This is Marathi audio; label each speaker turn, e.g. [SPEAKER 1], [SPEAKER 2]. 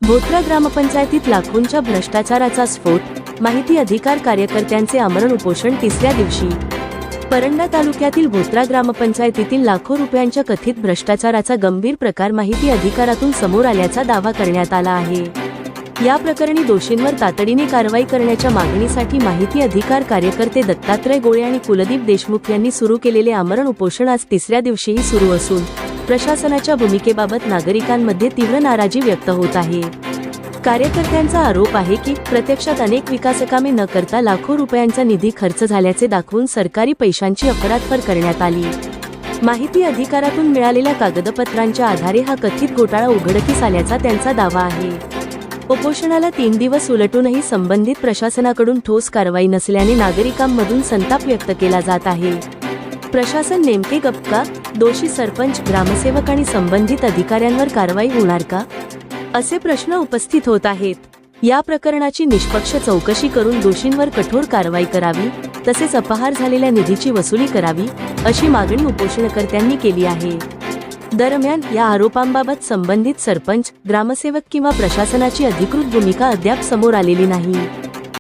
[SPEAKER 1] भोत्रा ग्रामपंचायतीत लाखोंच्या भ्रष्टाचाराचा स्फोट, माहिती अधिकार कार्यकर्त्यांचे आमरण उपोषण तिसऱ्या दिवशी। परंडा तालुक्यातील भोत्रा ग्रामपंचायतीतील लाखो रुपयांच्या कथित भ्रष्टाचाराचा गंभीर प्रकार माहिती अधिकारातून समोर आल्याचा दावा करण्यात आला आहे। या प्रकरणी दोषींवर तातडीने कारवाई करण्याच्या मागणीसाठी माहिती अधिकार कार्यकर्ते दत्तात्रय गोळे आणि कुलदीप देशमुख यांनी सुरू केलेले आमरण उपोषण आज तिसऱ्या दिवशीही सुरू असून प्रशासनाच्या भूमिकेबाबत नागरिकांमध्ये तीव्र नाराजी व्यक्त होत आहे। कार्यकर्त्यांचा आरोप आहे की प्रत्यक्षात अनेक विकासकामे न करता लाखो रुपयांचा निधी खर्च झाल्याचे दाखवून सरकारी पैशांची अफरातफर करण्यात आली। माहिती अधिकारातून मिळालेल्या कागदपत्रांच्या आधारे हा कथित घोटाळा उघडकीस आल्याचा त्यांचा दावा आहे। उपोषणाला 3 दिवस उलटूनही संबंधित प्रशासनाकडून ठोस कारवाई नसल्याने नागरिकांमधून संताप व्यक्त केला जात आहे। प्रशासन नेमके गप्प का? दोषी सरपंच, ग्रामसेवक आणि संबंधित अधिकाऱ्यांवर कारवाई होणार का, असे प्रश्न उपस्थित होत आहेत। या प्रकरणाची निष्पक्ष चौकशी करून दोषींवर कठोर कारवाई करावी, तसेच अपहार झालेल्या निधीची वसुली करावी, अशी मागणी उपोषणकर्त्यांनी केली आहे। दरम्यान या आरोपांबाबत संबंधित सरपंच, ग्रामसेवक किंवा प्रशासनाची अधिकृत भूमिका अद्याप समोर आलेली नाही।